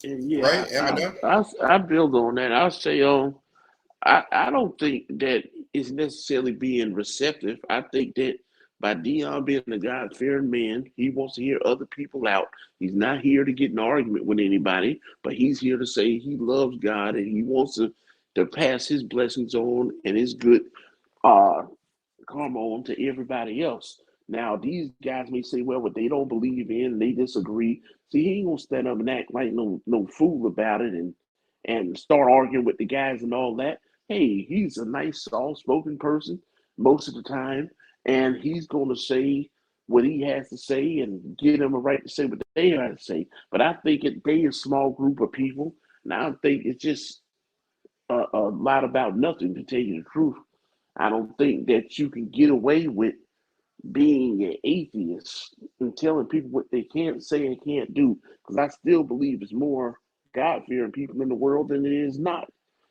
And right? yeah, Eminem. I build on that. I'll say, I don't think that it's necessarily being receptive. I think that by Dion being a God fearing man, he wants to hear other people out. He's not here to get in an argument with anybody, but he's here to say he loves God and he wants to pass his blessings on and his good uh karma on to everybody else. Now, these guys may say, well, what they don't believe in, they disagree. See, he ain't gonna stand up and act like no fool about it and start arguing with the guys and all that. Hey, he's a nice, soft spoken person most of the time, and he's gonna say what he has to say and give them a right to say what they have to say. But I think they a small group of people, and I think it's just a lot about nothing to tell you the truth. I don't think that you can get away with being an atheist and telling people what they can't say and can't do, because I still believe it's more God fearing people in the world than it is not.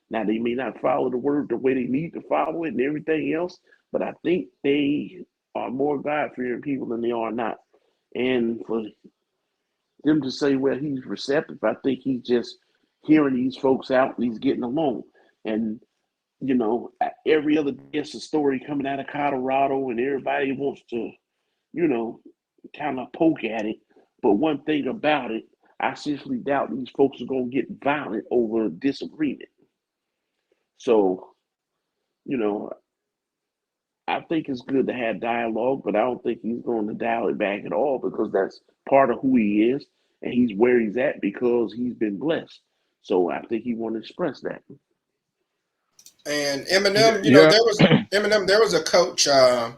Now, they may not follow the word the way they need to follow it and everything else, but I think they are more God fearing people than they are not. And for them to say, well, he's receptive, I think he's just hearing these folks out and he's getting along. And every other day it's a story coming out of Colorado, and everybody wants to, you know, kind of poke at it. But one thing about it, I seriously doubt these folks are going to get violent over disagreement. So, you know, I think it's good to have dialogue, but I don't think he's going to dial it back at all because that's part of who he is, and he's where he's at because he's been blessed. So I think he want to express that. And Yeah, Eminem, yeah. there was Eminem. There was a coach, a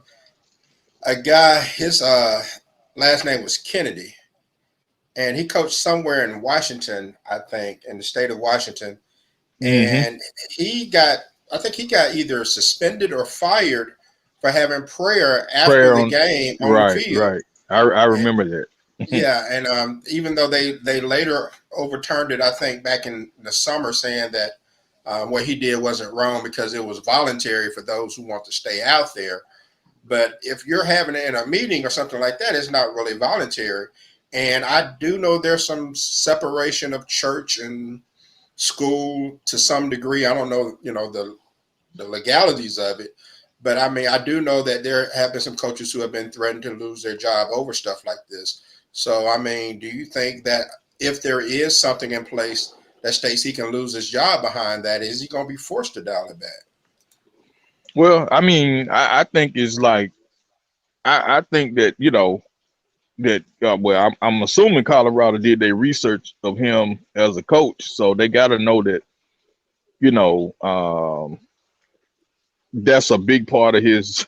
guy. His last name was Kennedy, and he coached somewhere in Washington, I think, in the state of Washington. Hmm. And he got, I think he got either suspended or fired for having prayer after Prayer the on. game on the Right, field. right. I remember that. Yeah, and even though they later overturned it, I think back in the summer, saying that what he did wasn't wrong because it was voluntary for those who want to stay out there. But if you're having it in a meeting or something like that, it's not really voluntary. And I do know there's some separation of church and school to some degree. I don't know, the legalities of it, but I mean, I do know that there have been some coaches who have been threatened to lose their job over stuff like this. So, I mean, do you think that if there is something in place that states he can lose his job behind that, is he going to be forced to dial it back? Well, I mean, I think it's like I think that that well, I'm assuming Colorado did their research of him as a coach, so they got to know that you know that's a big part of his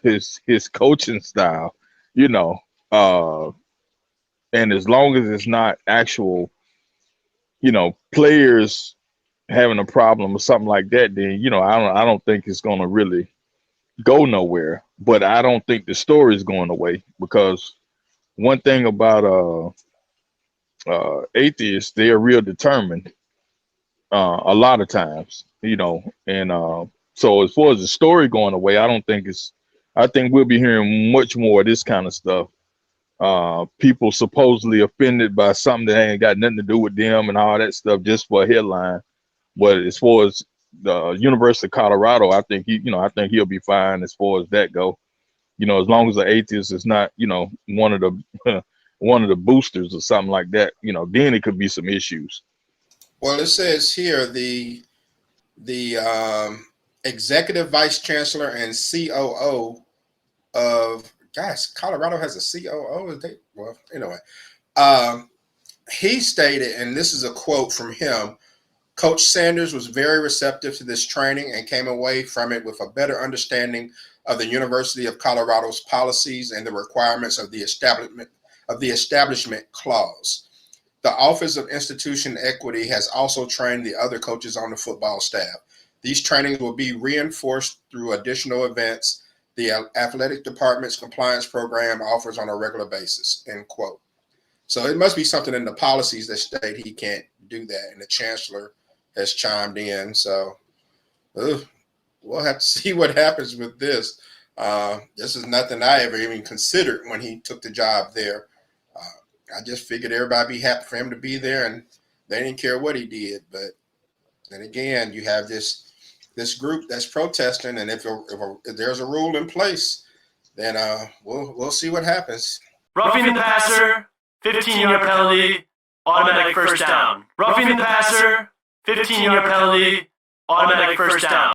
coaching style, you know. Uh, and as long as it's not actual, players having a problem or something like that, then I don't think it's gonna really go nowhere. But I don't think the story is going away because one thing about atheists, they are real determined a lot of times, and so as far as the story going away, I think we'll be hearing much more of this kind of stuff. People supposedly offended by something that ain't got nothing to do with them and all that stuff just for a headline. But as far as the University of Colorado, I think he'll be fine as far as that go. As long as the atheist is not, one of the one of the boosters or something like that, then it could be some issues. Well, it says here the executive vice chancellor and COO of, gosh, Colorado has a COO. Is they, well, anyway, um, he stated, and this is a quote from him: Coach Sanders was very receptive to this training and came away from it with a better understanding of the University of Colorado's policies and the requirements of the establishment clause. The Office of Institution Equity has also trained the other coaches on the football staff. These trainings will be reinforced through additional events the athletic department's compliance program offers on a regular basis. End quote. So it must be something in the policies that state he can't do that, and the chancellor has chimed in. So ugh, we'll have to see what happens with this. This is nothing I ever even considered when he took the job there. I just figured everybody be happy for him to be there, and They didn't care what he did. But then again, you have this group that's protesting, and if there's a rule in place, then we'll see what happens. Roughing the passer, 15-yard penalty, automatic first down. Roughing the passer, 15-yard penalty, automatic first down.